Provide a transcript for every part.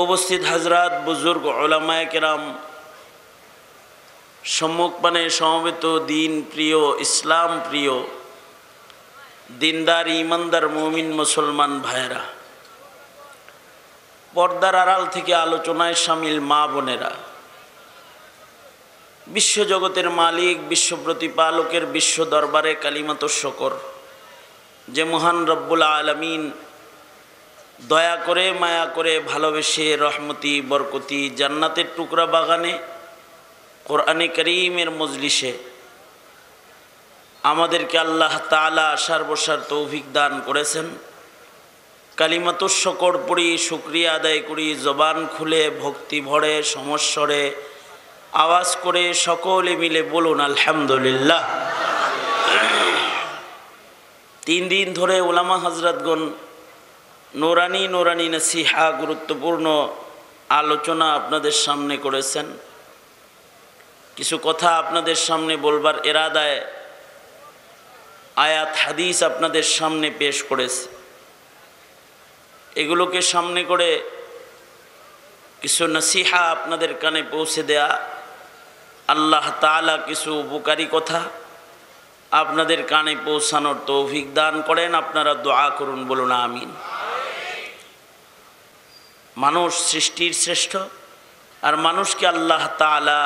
উপস্থিত হযরত বুজুর্গ উলামায়ে কেরাম, সম্মুখপানে সমবেত দিন প্রিয়, ইসলাম প্রিয়, দিনদার ইমানদার মুমিন মুসলমান ভাইরা, পর্দার আড়াল থেকে আলোচনায় শামিল মা বোনেরা, বিশ্বজগতের মালিক, বিশ্ব প্রতিপালকের বিশ্ব দরবারে কালিমাত শকর যে মহান রব্বুল আলামিন দয়া করে, মায়া করে, ভালোবেসে, রহমতি বরকতি জান্নাতের টুকরা বাগানে কোরআনে কারীমের মজলিসে আমাদেরকে আল্লাহ তাআলা আসার বসার তৌফিক দান করেছেন। কালিমাত শকর পড়ি, শুকরিয়া আদায় করি, জবান খুলে ভক্তি ভরে সমস্বরে আওয়াজ করে সকলে মিলে বলুন আলহামদুলিল্লাহ। 3 দিন ধরে উলামা হযরতগণ নুরানি নুরানি নসিহা, গুরুত্বপূর্ণ আলোচনা আপনাদের সামনে করেছেন। কিছু কথা আপনাদের সামনে বলবার ইরাদায় আয়াত হাদিস আপনাদের সামনে পেশ করেছে। এগুলোকে সামনে করে কিছু নসিহা আপনাদের কানে পৌঁছে দেয়া, আল্লাহ তাআলা কিছু উপকারী কথা আপনাদের কানে পৌঁছানোর তৌফিক দান করেন। আপনারা দোয়া করুন, বলুন আমিন। মানুষ সৃষ্টির শ্রেষ্ঠ, আর মানুষকে আল্লাহ তাআলা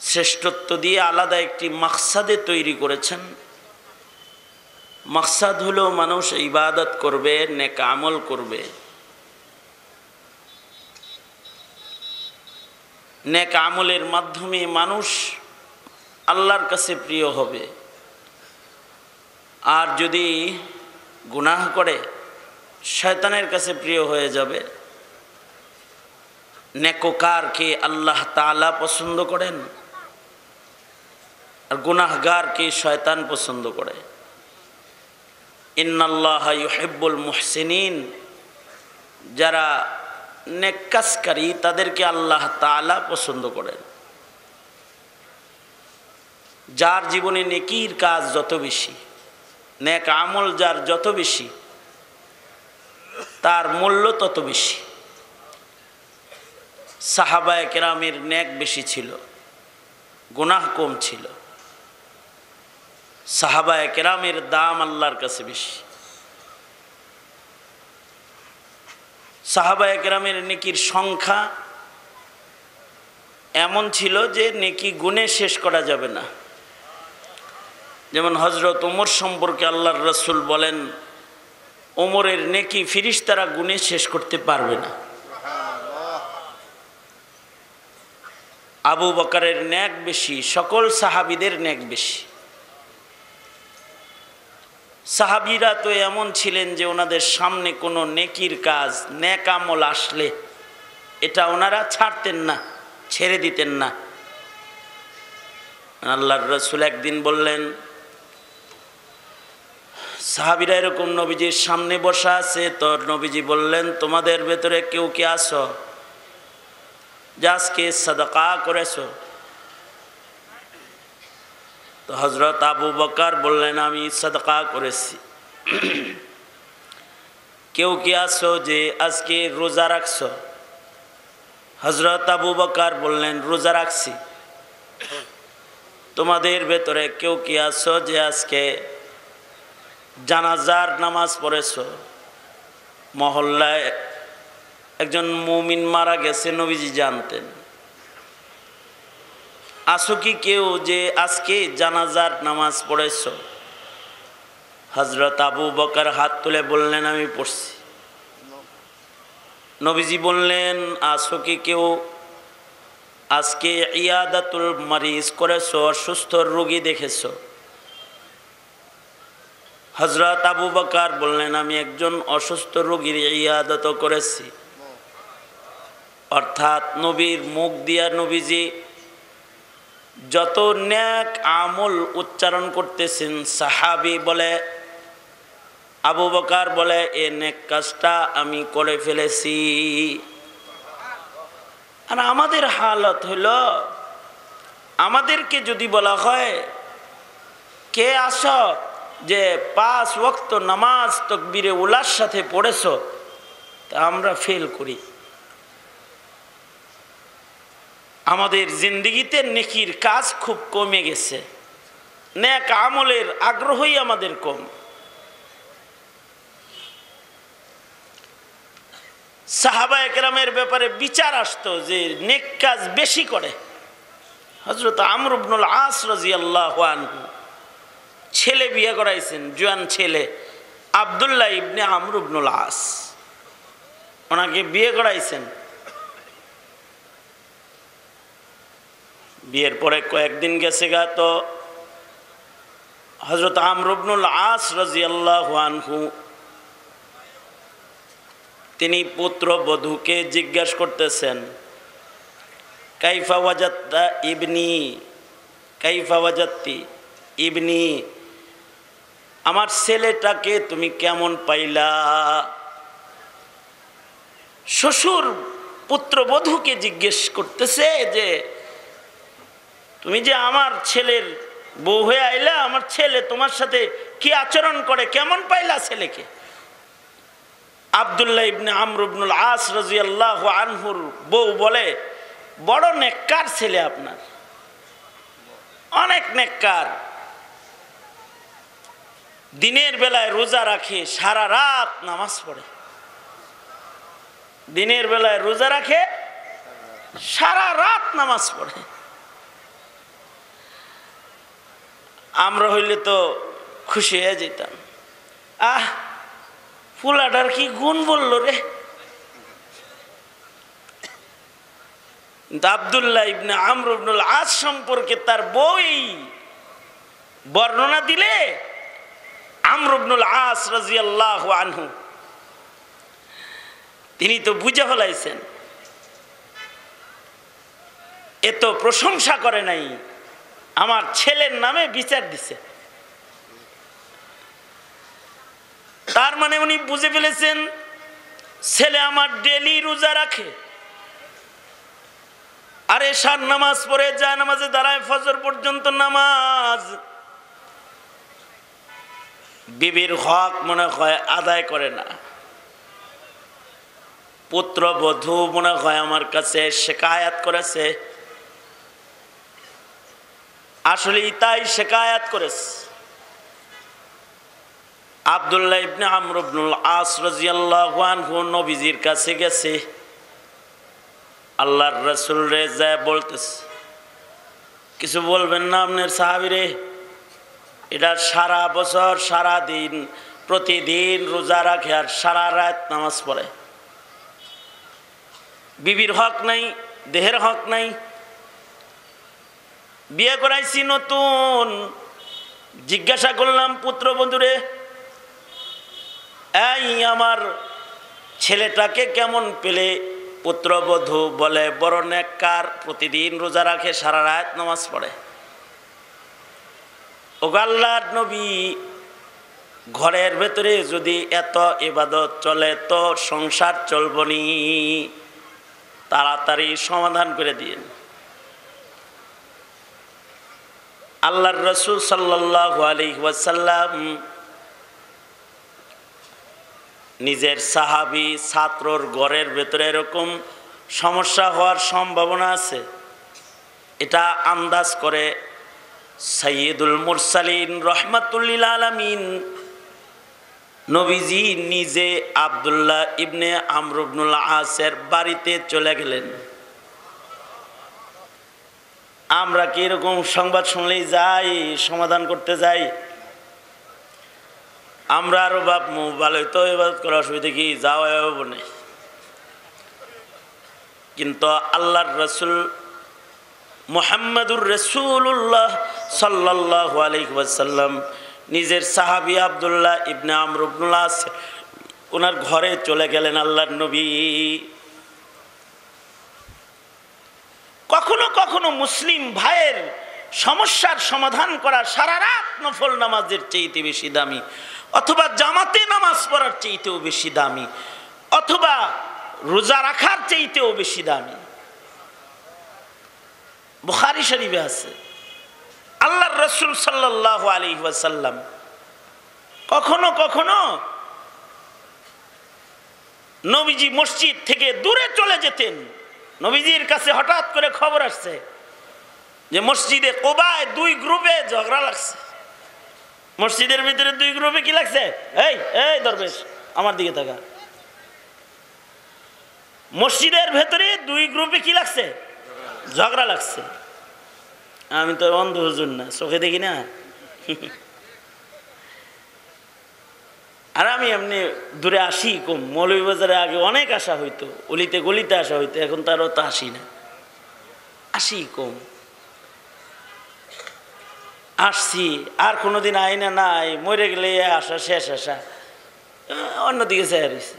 শ্রেষ্ঠত্ব দিয়ে আলাদা একটি মাকসাদে তৈরি করেছেন। মাকসাদ হলো মানুষ ইবাদত করবে, নেক আমল করবে, নেক আমলের মাধ্যমে মানুষ আল্লাহর কাছে প্রিয় হবে। আর যদি গুনাহ করে শয়তানের কাছে প্রিয় হয়ে যাবে। নেককারকে আল্লাহ তাআলা পছন্দ করেন, আর গুনাহগারকে শয়তান পছন্দ করে। ইন্নাল্লাহা ইউহিব্বুল মুহসিনিন, যারা নেক কাজকারী তাদেরকে আল্লাহ তাআলা পছন্দ করেন। যার জীবনে নেকির কাজ যত বেশি, নেক আমল যার যত বেশি, তার মূল্য তত বেশি। সাহাবায়ে কেরামের নেক বেশি ছিল, গুনাহ কম ছিল। সাহাবায়ে কেরামের দাম আল্লাহর কাছে বেশি। সাহাবায়ে কেরামের নেকির সংখ্যা এমন ছিল যে নেকি গুণে শেষ করা যাবে না। যেমন হযরত ওমর সম্পর্কে আল্লাহর রাসূল বলেন, ওমরের নেকি ফেরেশতারা গুণে শেষ করতে পারবে না। আবু বকরের নেক বেশি, সকল সাহাবীদের নেক বেশি। সাহাবীরা তো এমন ছিলেন যে ওনাদের সামনে কোনো নেকির কাজ, নেক আমল আসলে এটা ওনারা ছাড়তেন না, ছেড়ে দিতেন না। আল্লাহর রাসূল একদিন বললেন, সাহাবীরা এরকম নবীজির সামনে বসা আছে, তো নবীজি বললেন, তোমাদের ভেতরে কেউ কি আছো যে আজকে সাদাকা করেছো? তো হযরত আবু বকর বললেন, আমি সাদাকা করেছি। কেউ কি আছো যে আজকে রোজা রাখছো? হযরত আবু বকর বললেন, রোজা রাখছি। তোমাদের ভেতরে কেউ কি আছো যে আজকে জানাজার নামাজ পড়েছো? মহল্লায় একজন মুমিন মারা গেছে, নবীজি জানতেন। আসো কি কেউ যে আজকে জানাজার নামাজ পড়েছো? হযরত আবু বকর হাত তুলে বললেন, আমি পড়ছি। নবীজি বললেন, আসো কি কেউ আজকে ইয়াদাতুল মারিজ করেছো, অসুস্থ রোগী দেখেছো? হযরত আবু বকর বললেন, আমি একজন অসুস্থ রোগীর ইয়াদত করেছি। অর্থাৎ নবীর মুখ দিয়া নবীজি যত নেক আমল উচ্চারণ করতেছেন, সাহাবী বলে, আবু বকর বলে, এই নেক কাজটা আমি করে ফেলেছি। আর আমাদের হালত হলো, আমাদেরকে যদি বলা হয় কে আসো, যে 5 ওয়াক্ত নামাজ তাকবীরে উলার সাথে পড়েছো, তা আমরা ফেল করি। আমাদের জিন্দেগিতে নেকির কাজ খুব কমে গেছে, নেক আমলের আগ্রহই আমাদের কম। সাহাবায়ে কেরামের ব্যাপারে বিচার আসতো যে নেক কাজ বেশি করে। হযরত আমর ইবনুল আস রাদিয়াল্লাহু আনহু ছেলে বিয়ে করাইছেন, জোয়ান ছেলে আব্দুল্লাহ ইবনে আমর ইবনুল আস, ওনাকে বিয়ে করাইছেন। বিয়ের পরে কয়েকদিন গেছে গা, তো হযরত আমর ইবনুল আস রাদিয়াল্লাহু আনহু তিনি পুত্র বধূকে জিজ্ঞাসা করতেছেন, কাইফা ওয়াজাত্তা ইবনি, কাইফা ওয়াজাত্তি ইবনি, আমার ছেলেটাকে তুমি কেমন পাইলা? শ্বশুর পুত্রবধূকে জিজ্ঞেস করতেছে যে তুমি যে আমার ছেলের বউ হয়ে আইলা, আমার ছেলে তোমার সাথে কি আচরণ করে, কেমন পাইলা ছেলেকে? আব্দুল্লাহ ইবনে আমর ইবনুল আস রাদিয়াল্লাহু আনহুর বউ বলে, বড় নেককার ছেলে আপনার, অনেক নেককার। দিনের বেলায় রোজা রাখে, সারা রাত নামাজ পড়ে। দিনের বেলায় রোজা রাখে, সারা রাত নামাজ পড়ে। আমরা হইলে তো খুশি হয়ে যেতাম, আহ ফুলাটার কি গুণ বললো রে। আব্দুল্লাহ ইবনে আমর ইবনুল আস সম্পর্কে তার বই বর্ণনা দিলে আমর ইবনুল আস রাদিয়াল্লাহু আনহু তিনি তো বুঝে ফেলাইছেন, এত প্রশংসা করে নাই, আমার ছেলের নামে বিচার দিছে। তার মানে উনি বুঝে ফেলেছেন ছেলে আমার ডেলি রোজা রাখে, আর এশার নামাজ পড়ে যায়, নামাজে দাঁড়ায় ফজর পর্যন্ত নামাজ। বিবির হক মনে হয় আদায় করে না। পুত্রবধূ মনে হয় আমার কাছে শিকায়াত করেছে, আসলেই তাই শিকায়াত করেছে। আব্দুল্লাহ ইবনে আমর ইবনুল আস রাদিয়াল্লাহু আনহু নবীজির কাছে গেছে, আল্লাহর রাসূল রে যায় বলতেছে, কিছু বলবেন না আপনার সাহাবীরে? এটা সারা বছর সারা দিন প্রতিদিন রোজা রাখে আর সারা রাত নামাজ পড়ে, বিবির হক নাই, দেহের হক নাই। বিয়ে করাইছি নতুন, জিজ্ঞাসা করলাম পুত্রবধূরে, এই আমার ছেলেটাকে কেমন পেলে? পুত্রবধূ বলে, বড় নেককার, প্রতিদিন রোজা রাখে, সারা রাত নামাজ পড়ে। ও আল্লাহর নবী, ঘরের ভেতরে যদি এত ইবাদত চলে তো সংসার চলবনি, তাড়াতাড়ি সমাধান করে দিন। আল্লাহর রাসূল সাল্লাল্লাহু আলাইহি ওয়াসাল্লাম নিজের সাহাবী ছাত্রর ঘরের ভেতরে এরকম সমস্যা হওয়ার সম্ভাবনা আছে, এটা আন্দাজ করে সাইয়্যিদুল মুরসালিন রাহমাতুল লিল আলামিন নবীজি নিজে আব্দুল্লাহ ইবনে আমর ইবনুল আসের বাড়িতে চলে গেলেন। আমরা কি এরকম সংবাদ শুনলেই যাই, সমাধান করতে যাই? আমরা আরো বাপ ভালোই তো ইবাদত করা, অসুবিধা কি, যাওয়া বনে। কিন্তু আল্লাহর রাসূল মুহাম্মাদুর রাসূলুল্লাহ সাল্লাল্লাহু আলাইহি ওয়াসাল্লাম নিজের সাহাবী আব্দুল্লাহ ইবনে আমর ইবনুল আস ওনার ঘরে চলে গেলেন আল্লাহর নবী। কখনো কখনো মুসলিম ভাইয়ের সমস্যার সমাধান করা সারা রাত নফল নামাজের চাইতে বেশি দামি, অথবা জামাতে নামাজ পড়ার চাইতেও বেশি দামি, অথবা রোজা রাখার চাইতেও বেশি দামি। বুখারী শরীফে আছে আল্লাহর রাসূল সাল্লাল্লাহু আলাইহি ওয়াসাল্লাম কখনো কখনো নবীজি মসজিদ থেকে দূরে চলে যেতেন। নবীজির কাছে হঠাৎ করে খবর আসছে যে মসজিদে কোবায় দুই গ্রুপে ঝগড়া লাগছে। মসজিদের ভিতরে দুই গ্রুপে কি লাগছে? এই এই দরবেশ আমার দিকে তাকা। মসজিদের ভেতরে দুই গ্রুপে কি লাগছে? ঝগড়া লাগছে। আমি তো অন্ধ হুজুর না, চোখে দেখি না। আর আমি এমনি দূরে আসি কম। মৌলভীবাজারে আগে অনেক আসা হইতো, অলিতে গলিতে আসা হইতো, এখন তারও তো আসি না, আসি কম। আসছি আর কোনোদিন আই না, নাই মরে গেলে আসা শেষ, আসা অন্যদিকে চাই রয়েছে।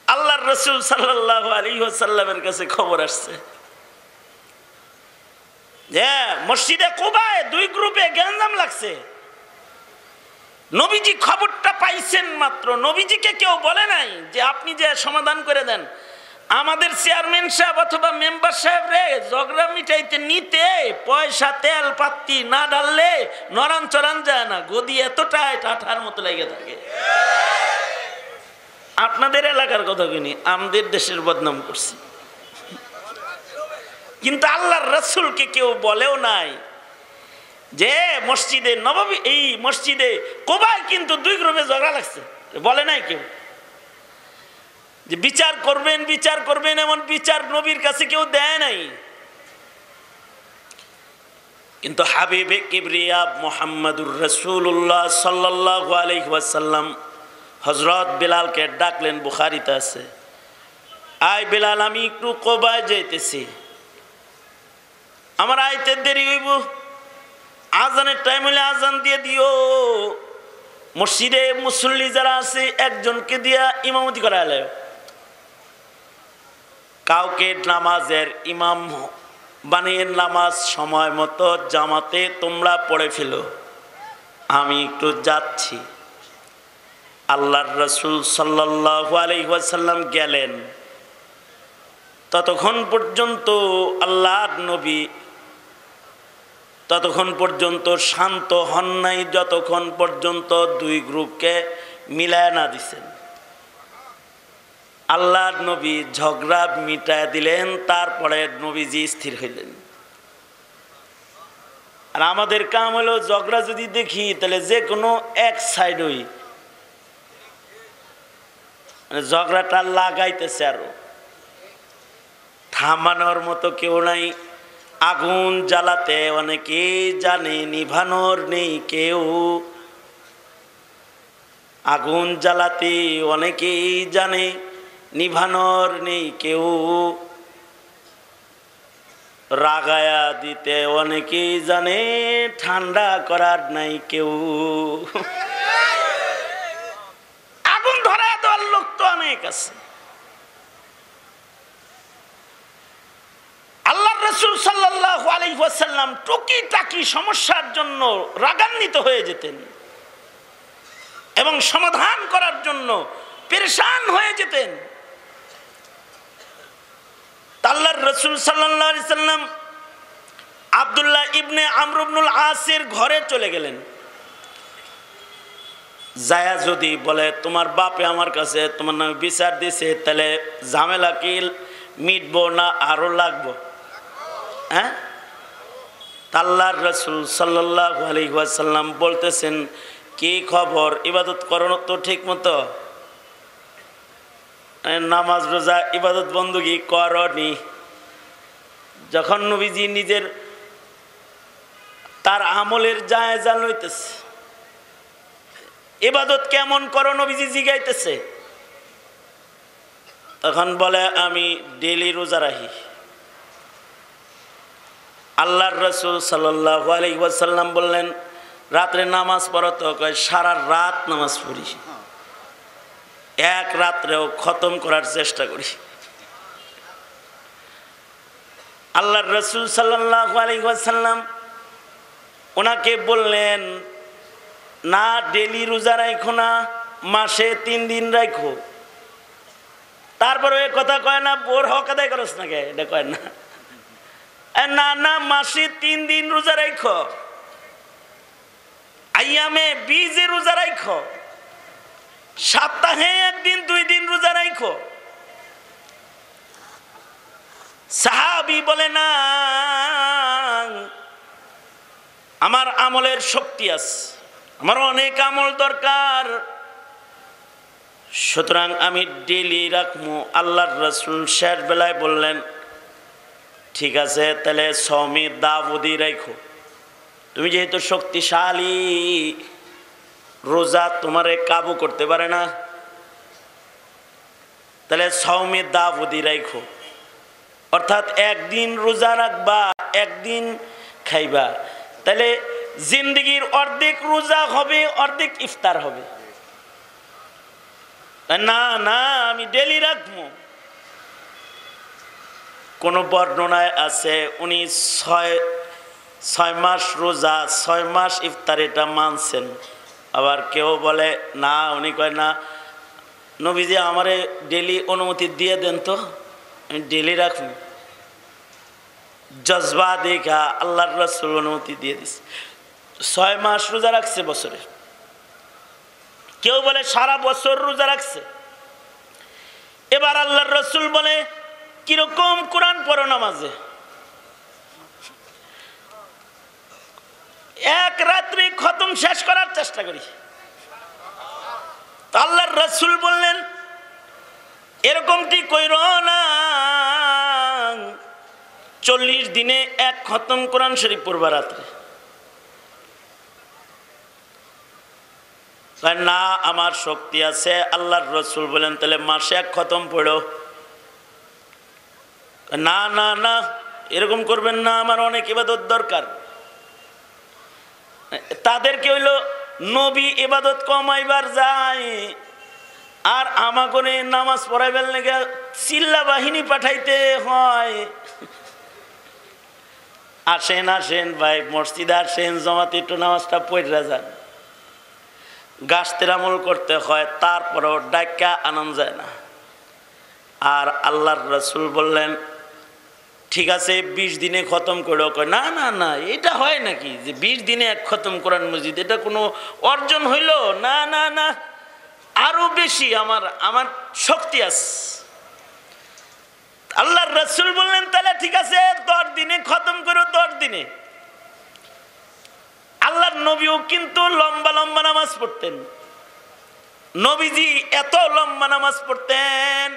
আল্লাহর রাসূল সাল্লাল্লাহু আলাইহি ওয়াসাল্লামের কাছে খবর আসছে যে মসজিদে কুবায় দুই গ্রুপে গ্যাঞ্জাম লাগছে। নবীজি খবরটা পাইছেন মাত্র, নবীজিকে কেউ বলে নাই যে আপনি যে সমাধান করে দেন। আমাদের চেয়ারম্যান সাহেব অথবা মেম্বার সাহেব রে ঝগড়া মিটাইতে নিতে পয়সা তেল পাত্তি না ঢাললে নরান চরান যায় না, গদি এতটাই টাটার মতো লেগে থাকে। আপনাদের এলাকার কথা কিনি, আমাদের দেশের বদনাম করছি, কিন্তু আল্লাহর রাসূলকে কেউ বলেও নাই যে মসজিদে নববী এই মসজিদে কোবায় কিন্তু দুই গ্রুপে ঝগড়া লাগছে, বলে নাই কেউ যে বিচার করবেন বিচার করবেন, এমন বিচার নবীর কাছে কেউ দেয় নাই। কিন্তু হাবিবে কিবরিয়া মুহাম্মাদুর রাসূলুল্লাহ সাল্লাল্লাহু আলাইহি ওয়াসাল্লাম হযরত বিলালকে ডাকলেন, বুখারীতে আছে, আয় বিলাল আমি একটু কোবায় যাইতেছি, আমার আইতে দেরি হইব, আজানের টাইম হলে আজান দিয়ে দিও। মসজিদে মুসল্লি যারা আছে একজনকে দিয়া ইমামতি করাইলে, কাউকে নামাজের ইমাম বানিয়ে নামাজ সময় মতো জামাতে তোমরা পড়ে ফেলো, আমি একটু যাচ্ছি। আল্লাহর রাসূল সাল্লাল্লাহু আলাইহি ওয়াসাল্লাম গেলেন। ততক্ষণ পর্যন্ত আল্লাহর নবী ততক্ষণ পর্যন্ত শান্ত হন নাই, যতক্ষণ পর্যন্ত দুই গ্রুপকে মিলায় না দিছেন। আল্লাহর নবী ঝগড়া মিটায় দিলেন, তারপরে নবীজি স্থির হইলেন। আর আমাদের কাম হলো ঝগড়া যদি দেখি তাহলে যে কোনো এক সাইড হই, মানে ঝগড়াটা লাগাইতেছে, আরো থামানোর মতো কেউ নাই। আগুন জ্বালাতে অনেকেই জানে, নিভানোর নেই কেউ। আগুন জ্বালাতে অনেকেই জানে, নিভানোর নেই কেউ। রাগায়া দিতে অনেকেই জানে, ঠান্ডা করার নাই কেউ। আগুন ধরায় দেওয়ার লোক তো অনেক আছে। আল্লাহর রাসূল সাল্লাল্লাহু আলাইহি ওয়াসাল্লাম টুকিটাকি সমস্যার জন্য রাগান্বিত হয়ে যেতেন এবং সমাধান করার জন্য পেরেশান হয়ে যেতেন। আল্লাহর রাসূল সাল্লাল্লাহু আলাইহি ওয়াসাল্লাম আব্দুল্লাহ ইবনে আমর ইবনুল আসের ঘরে চলে গেলেন। যায়া যদি বলে তোমার বাপে আমার কাছে তোমার নামে বিচার দিছে, তাহলে ঝামেলা কি মিটবো না আরো লাগবো? হ্যাঁ, আল্লাহর রাসূল সাল্লাল্লাহু আলাইহি ওয়াসাল্লাম বলতেছেন, কি খবর, ইবাদত করো তো ঠিক মতো? নামাজ রোজা ইবাদত বন্দুকি করনি? যখন নবীজি নিজের তার আমলের জায়েজা লইতেছে, ইবাদত কেমন করো নবীজি জিগাইতেছে, তখন বলে আমি ডেইলি রোজা রাখি। আল্লাহর রাসূল সাল্লাল্লাহু আলাইহি ওয়াসাল্লাম বললেন, রাত্রে নামাজ পড়ো তো? কয় সারা রাত নামাজ পড়ি, এক রাত্রেও খতম করার চেষ্টা করি। আল্লাহর রাসূল সাল্লাল্লাহু আলাইহি ওয়াসাল্লাম ওনাকে বললেন, না ডেলি রোজা রাখো না, মাসে 3 দিন রাখো। তারপরে এ কথা কয় না বোর হক আদায় করস না, কে এটা কয় না, না না মাসে 3 দিন রোজা রাখো। আইয়ামে বীজে রোজা রাখো, সপ্তাহে একদিন 2 দিন রোজা রাখো। সাহাবী বলে না, আমার আমলের শক্তি আছে, আমার অনেক আমল দরকার, সুতরাং আমি ডেলি রাখবো। আল্লাহর রাসূল শেষ বেলায় বললেন, ঠিক আছে তাহলে সওমে দাউদি রাখো, তুমি যেহেতু শক্তিশালী, রোজা তোমারে কাবু করতে পারে না, তাহলে সওমে দাউদি রাখো, অর্থাৎ একদিন রোজা রাখবা, একদিন খাইবা, তাহলে জিন্দগির অর্ধেক রোজা হবে, অর্ধেক ইফতার হবে। না না, আমি ডেলি রাখবো। কোন বর্ণনায় আছে উনি 6 মাস রোজা, 6 মাস ইফতার, এটা মানছেন। আবার কেউ বলে না, উনি কয় না, নবীজি আমারে ডেলি অনুমতি দিয়ে দেন তো, আমি ডেলি রাখবো। জজবা দেখা আল্লাহর রাসূল অনুমতি দিয়ে দিছে, 6 মাস রোজা রাখছে বছরে। কেউ বলে সারা বছর রোজা রাখছে। এবার আল্লাহর রাসূল বলে, কিরকম কোরআন পড়ো নামাজে? এক রাত্রি খতম শেষ করার চেষ্টা করি। আল্লাহর রাসূল বললেন, এরকমটি কইরো না, 40 দিনে 1 খতম কোরআন শরীফ পড়বা রাত্রে। না, আমার শক্তি আছে। আল্লাহর রাসূল বলেন, তাহলে মাসে 1 খতম পড়ো। না না না, এরকম করবেন না, আমার অনেক ইবাদত দরকার। তাদেরকে হইল নবী ইবাদত কমাইবার যায়, আর আমাকে নামাজ পড়াইবার লেগে চিল্লা বাহিনী পাঠাইতে হয়। আসেন আসেন ভাই, মসজিদে আসেন, জমাতে একটু নামাজটা পড়া যান। গাছতের আমল করতে হয়, তারপরেও ডাক্কা আনন্দ যায় না। আর আল্লাহর রাসূল বললেন, ঠিক আছে 20 দিনে খতম করো। না না না, এটা হয় নাকি যে 20 দিনে 1 খতম কোরআন মজিদ, এটা কোনো অর্জন হইল? না না না, আরো বেশি আমার শক্তি আছে। আল্লাহর রাসূল বললেন, তাহলে ঠিক আছে 10 দিনে খতম করো, 10 দিনে। আল্লাহর নবীও কিন্তু লম্বা লম্বা নামাজ পড়তেন। নবীজি এত লম্বা নামাজ পড়তেন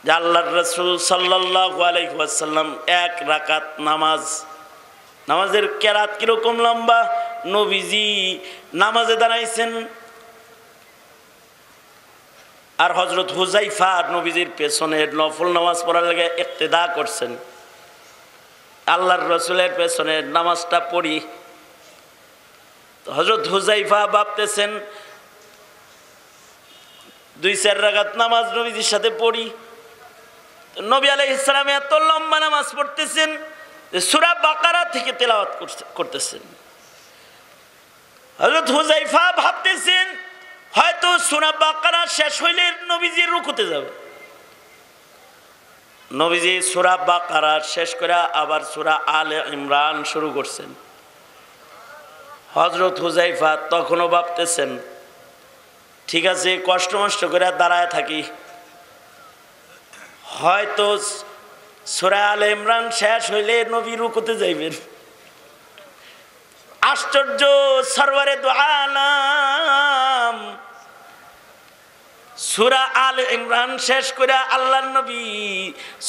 যে আল্লাহর রাসূল সাল্লাল্লাহু আলাইহি ওয়াসাল্লাম 1 রাকাত নামাজের কেরাত কিরকম লম্বা, নবীজি নামাজে দাঁড়াইছেন, আর হযরত হুযায়ফা নবীজির পেছনে নফল নামাজ পড়ার লাগে ইক্তেদা করছেন। আল্লাহর রাসূলের পেছনে নামাজটা পড়ি, হযরত হুযায়ফা ভাবতেছেন 2-4 রাকাত নামাজ নবীজির সাথে পড়ি। নবী আলাইহিস সালাম এত লম্বা নামাজ পড়তেছেন যে সূরা বাকারা থেকে তেলাওয়াত করতেছেন। হযরত হুযায়ফা ভাবতেছেন হয়তো সূরা বাকারা শেষ হইলে নবীজি রুকুতে যাবে। নবীজি সূরা বাকারা শেষ করে আবার সূরা আলে ইমরান শুরু করছেন। হযরত হুযায়ফা তখনও ভাবতেছেন, ঠিক আছে কষ্ট মষ্ট করে দাঁড়ায় থাকি, হয়তো সূরা আলে ইমরান শেষ হইলে নবী রুকুতে যাইবেন। আশ্চর্য, সরওয়ারে দু আলাম সূরা আলে ইমরান শেষ করে আল্লাহর নবী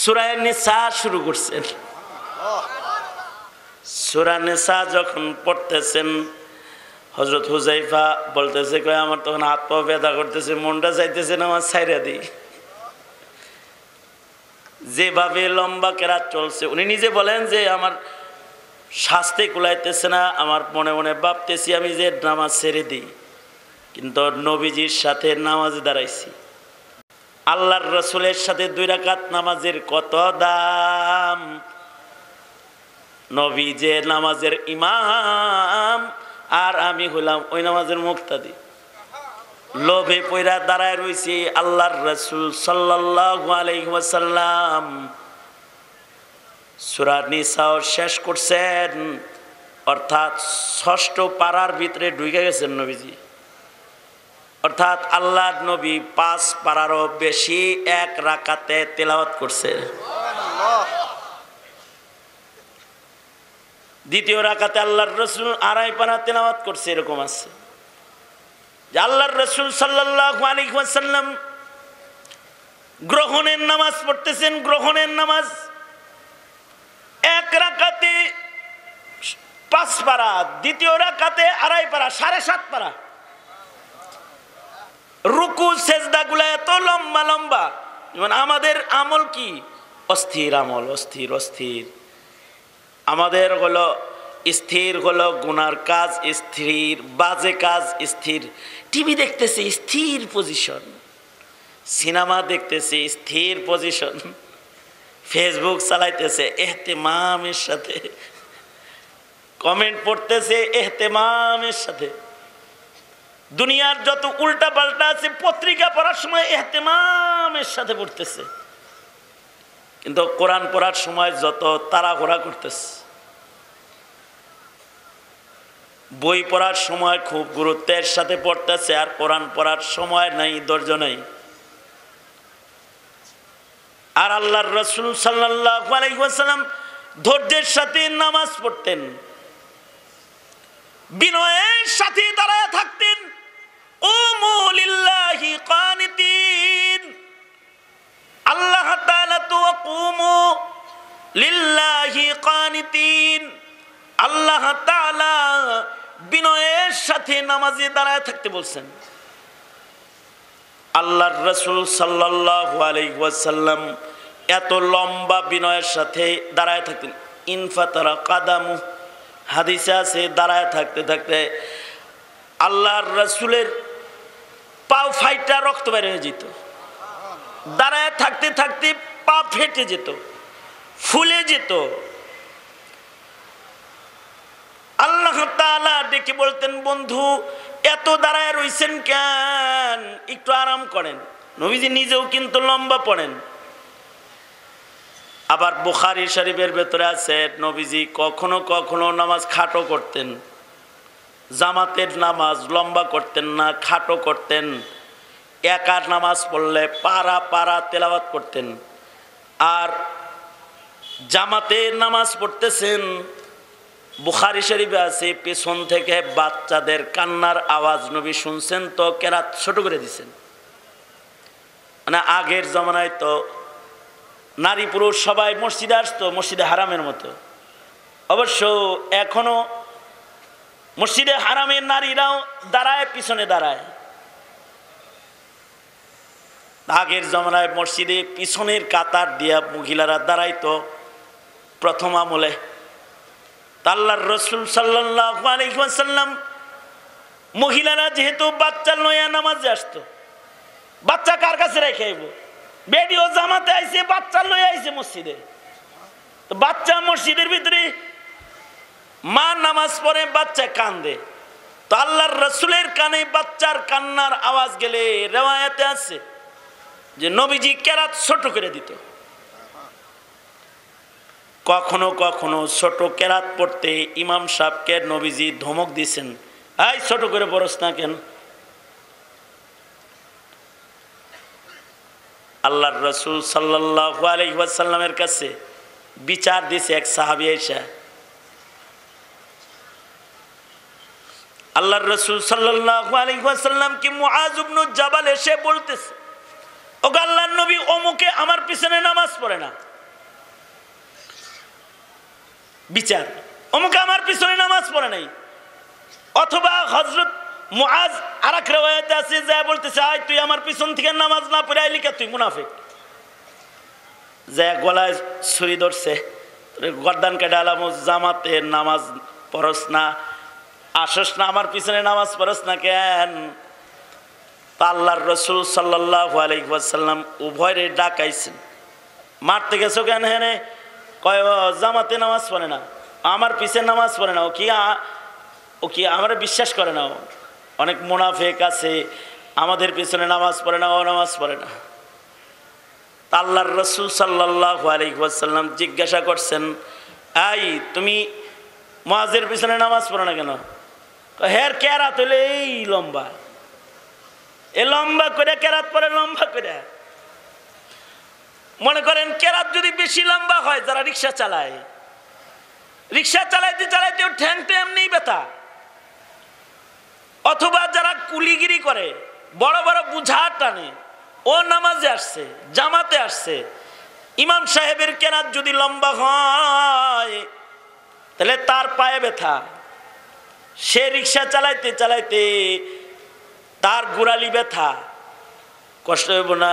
সূরা নিসা শুরু করছেন। সূরা নিসা যখন পড়তেছেন, হযরত হুযায়ফা বলতেছে, কয় আমার তখন হাত পা ব্যথা করতেছে, মনটা চাইতেছে নামাজ ছাইরা দিই। যেভাবে লম্বা কেরাত চলছে, উনি নিজে বলেন যে আমার শাস্তে কুলাইতেছে না, আমার মনে মনে ভাবতেছি আমি যে নামাজ ছেড়ে দিই, কিন্তু নবীজির সাথে নামাজে দাঁড়াইছি। আল্লাহর রাসূলের সাথে 2 রাকাত নামাজের কত দাম। নবী যে নামাজের ইমাম, আর আমি হলাম ওই নামাজের মুক্তাদি। লোভে পয়রা দাঁড়ায় রয়েছি। আল্লাহর রাসূল সাল্লাল্লাহু আলাইহি ওয়াসাল্লাম সূরা নিসা শেষ করছেন। অর্থাৎ ষষ্ঠ পারার ভিতরে ঢুকে গেছেন নবীজি। অর্থাৎ আল্লাহর নবী 5 পারারও বেশি এক রাকাতে তেলাওয়াত করছে। দ্বিতীয় রাকাতে আল্লাহর রসুল 2.5 পারা তেলাওয়াত করছে, এরকম আছে যে আল্লাহর রসুল সাল্লাল্লাহু আলাইহি ওয়াসাল্লাম গ্রহণের নামাজ পড়তেছেন। গ্রহণের নামাজ এক রাকাতে 5 পারা, দ্বিতীয় রাকাতে 2.5 পারা, 7.5 পারা। রুকু সেজদা গুলা এত লম্বা লম্বা, যেমন আমাদের আমল কি অস্থির আমল, অস্থির অস্থির। আমাদের হলো স্থির হলো গুনার কাজ, স্থির বাজে কাজ, স্থির টিভি দেখতেছে স্থির পজিশন, সিনেমা দেখতেছে স্থির পজিশন, ফেসবুক চালাইতেছে এহতেমামের সাথে, কমেন্ট পড়তেছে এহতেমামের সাথে। দুনিয়ার যত উল্টা পাল্টা আছে পত্রিকা পড়ার সময় এহতেমামের সাথে পড়তেছে, কিন্তু কোরআন পড়ার সময় যত তাড়াহুড়া করতেছে। বই পড়ার সময় খুব গুরুত্বের সাথে পড়তেছে, আর কোরআন পড়ার সময় নাই, ধৈর্য নেই। আর আল্লাহর রাসূল সাল্লাল্লাহু আলাইহি ওয়াসাল্লাম ধৈর্যের সাথে নামাজ পড়তেন, বিনয়ের সাথে দাঁড়ায় থাকতেন। কুমু লিল্লাহি কানিতিন, আল্লাহ তাআলা তো কুমু লিল্লাহি কানিতিন, আল্লাহ তাআলা বিনয়ের সাথে নামাজে দাঁড়ায় থাকতে বলছেন। আল্লাহর রাসূল সাল্লাল্লাহু আলাইহি ওয়াসাল্লাম এত লম্বা বিনয়ের সাথে দাঁড়ায় থাকতেন। ইনফাতারা কাদামু, হাদিসে আছে দাঁড়ায় থাকতে থাকতে আল্লাহর রাসূলের পাও ফাইটা রক্ত বের হয়ে যেত। দাঁড়ায় থাকতে থাকতে পা ফেটে যেত, ফুলে যেত। আল্লাহ তাআলা ডেকে বলতেন, বন্ধু এত দাঁড়ায় রইছেন কেন, একটু আরাম করেন। নবীজি নিজেও কিন্তু লম্বা পড়েন। আবার বুখারী শরীফের ভেতরে আছে নবীজি কখনো কখনো নামাজ খাটো করতেন, জামাতের নামাজ লম্বা করতেন না, খাটো করতেন। একার নামাজ পড়লে পারা পারা তেলাওয়াত করতেন। আর জামাতের নামাজ পড়তেছেন, বুখারী শরীফে আছে পেছন থেকে বাচ্চাদের কান্নার আওয়াজ নবী শুনছেন, তো কেরাত ছোট করে দিছেন। মানে আগের জমানায় তো নারী পুরুষ সবাই মসজিদে আসতো, মসজিদে হারামের মতো। অবশ্য এখনো মসজিদে হারামের নারীরাও দাঁড়ায়, পিছনে দাঁড়ায়। আগের জমানায় মসজিদে পিছনের কাতার দিয়া মহিলারা দাঁড়াইতো প্রথম আমলে। আল্লাহর রাসূল সাল্লাল্লাহু আলাইহি ওয়াসাল্লাম মহিলারা যেহেতু বাচ্চা লইয়া নামাজে আসতো, বাচ্চা কার কাছে রেখে আইব? বেডিও জামাতে আইছে, বাচ্চা লইয়া আইছে মসজিদে। তো বাচ্চা মসজিদের ভিতরে মা নামাজ পড়ে, বাচ্চা কান্দে। তো আল্লাহর রাসূলের কানে বাচ্চার কান্নার আওয়াজ গেলে রিওয়ায়াতে আছে যে নবীজি কেরাত ছোট করে দিত। কখনো কখনো ছোট কেরাত পড়তে ইমাম সাহেবকে নবীজি ধমক দিয়েছেন, এই ছোট করে পড়স না কেন? আল্লাহর রাসূল সাল্লাল্লাহু আলাইহি ওয়াসাল্লামের কাছে বিচার দিছে এক সাহাবী আয়েশা। আল্লাহর রাসূল সাল্লাল্লাহু আলাইহি ওয়াসাল্লাম কি মুআজ ইবনে জাবাল এসে বলতেছে, ও আল্লাহর নবী অমুকে আমার পিছনে নামাজ পড়ে না। বিচার, অমুকে আমার পিছনে নামাজ পড়ে নাই। অথবা হযরত মুআজ আরেক riwayate আছে যা বলতেছে, আয় তুই আমার পিছন থেকে নামাজ না পড়ে আইলি কে, তুই মুনাফিক। যা গলায় ছুরি ধরছে, গর্দান কেটে আলাম, জামাতে নামাজ পড়স না, আসস না, আমার পিছনে নামাজ পড়স না কেন? আল্লাহর রাসূল সাল্লাল্লাহু আলাইহি ওয়াসাল্লাম উভয়রে ডাকাইছেন, মারতে গেছো কেন? হেনে কয় জামাতে নামাজ পড়ে না, আমার পিছে নামাজ পড়ে না, ও কি আমার বিশ্বাস করে না। অনেক মুনাফিক আছে আমাদের পিছনে নামাজ পড়ে না, ও নামাজ পড়ে না। আল্লাহর রাসূল সাল্লাল্লাহু আলাইহি ওয়াসাল্লাম জিজ্ঞাসা করছেন, এই তুমি মুয়াজ্জের পিছনে নামাজ পড়ে না কেন? হের কেরাত হইলে এই লম্বা, এ লম্বা করে কেরাত পড়ে, লম্বা করে। মনে করেন কেরাত যদি বেশি লম্বা হয়, যারা রিক্সা চালায়, রিক্সা চালাইতে চালাইতে ঠ্যাংটা এমনি ব্যথা, অথবা যারা কুলিগিরি করে, বড় বড় বুঝা টানে, ও নামাজে আসছে, জামাতে আসছে, ইমাম সাহেবের কেরাত যদি লম্বা হয় তাহলে তার পায়ে ব্যথা, সে রিক্সা চালাইতে চালাইতে তার গোড়ালি ব্যথা, কষ্ট হইব না?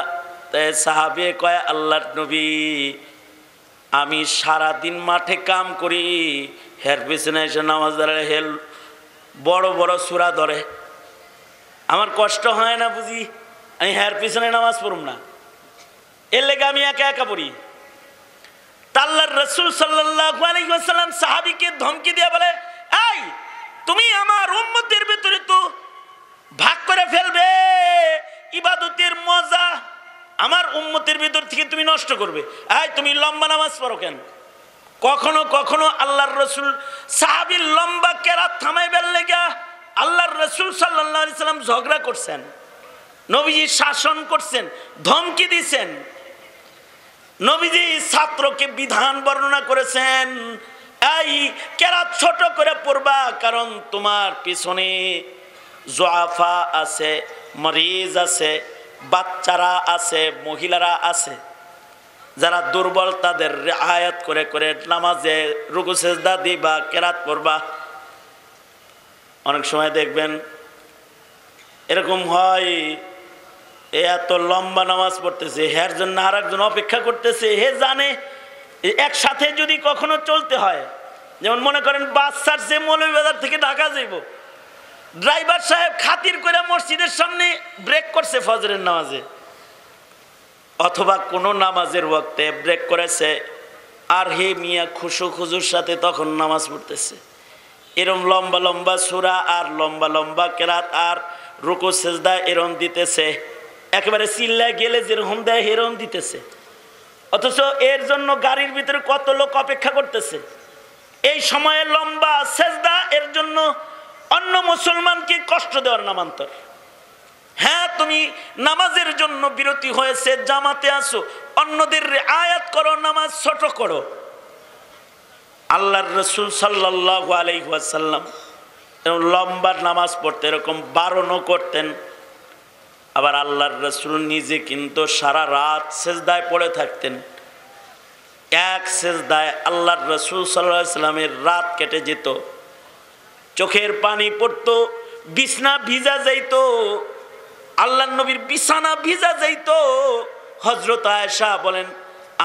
তাই সাহাবে কয়, আল্লাহর নবী, আমি সারাদিন মাঠে কাম করি, হের পিছনে এসে নামাজ দাঁড়ায়, হেল বড় বড় সূরা ধরে, আমার কষ্ট হয় না বুঝি? আমি হের পিছনে নামাজ পড়ব না, এর লেগে আমি একা একা পড়ি। আল্লাহর রাসূল সাল্লাল্লাহু আলাইহি ওয়াসাল্লাম সাহাবীকে ধমকি দিয়ে বলে, এই তুমি আমার উম্মতের ভিতরে তো ভাগ করে ফেলবে ইবাদতের মজা, আমার উম্মতের ভিতর থেকে তুমি নষ্ট করবে, এই তুমি লম্বা নামাজ পড়ো কেন? কখনো কখনো আল্লাহর রাসূল সাহাবীর লম্বা কেরাত থামাইবার লেগা আল্লাহর রাসূল সাল্লাল্লাহু আলাইহি ওয়াসাল্লাম ঝগড়া করছেন, নবীজি শাসন করছেন, ধমকি দিয়েছেন। নবীজি ছাত্রকে বিধান বর্ণনা করেছেন, এই কেরাত ছোট করে পড়বা, কারণ তোমার পিছনে জোয়াফা আছে, মরিজ আছে, বাচ্চারা আছে, মহিলারা আছে, যারা দুর্বল, তাদের রিআয়াত করে করে নামাজে রুকু সিজদা দিবা, কেরাত পড়বা। অনেক সময় দেখবেন এরকম হয়, এত লম্বা নামাজ পড়তেছে, হের জন্য আর একজন অপেক্ষা করতেছে, হে জানে একসাথে যদি কখনো চলতে হয়, যেমন মনে করেন বাস ছাড়ছে মৌলভীবাজার থেকে ঢাকা যাইব, ড্রাইভার সাহেব খাতির করে মসজিদের সামনে ব্রেক করছে ফজরের নামাজে, অথবা কোনো নামাজের ওয়াক্তে ব্রেক করেছে, আর হে মিয়া খুশু খুজুর সাথে তখন নামাজ পড়তেছে, এরম লম্বা লম্বা সূরা আর লম্বা লম্বা কেরাত আর রুকু সিজদা এরম দিতেছে, একেবারে চিল্লায় গেলে যেরকম দেয় এরকম দিতেছে, অথচ এর জন্য গাড়ির ভিতরে কত লোক অপেক্ষা করতেছে। এই সময়ে লম্বা সিজদা এর জন্য অন্য মুসলমানকে কষ্ট দেওয়ার নামান্তর। হ্যাঁ, তুমি নামাজের জন্য বিরতি হয়েছে, জামাতে আসো, অন্যদের রিআয়াত করো, নামাজ ছোট করো। আল্লাহর রাসূল সাল্লাল্লাহু আলাইহি ওয়াসাল্লাম লম্বা নামাজ পড়তে এরকম বারণও করতেন। আবার আল্লাহর রাসূল নিজে কিন্তু সারা রাত সিজদায় পড়ে থাকতেন। এক সিজদায় আল্লাহর রাসূল সাল্লাল্লাহু আলাইহি ওয়াসাল্লামের রাত কেটে যেত, চোখের পানি পড়তো, বিছানা ভিজা যাইত, আল্লাহর নবীর বিছানা ভিজা যাইত। হযরত আয়েশা বলেন,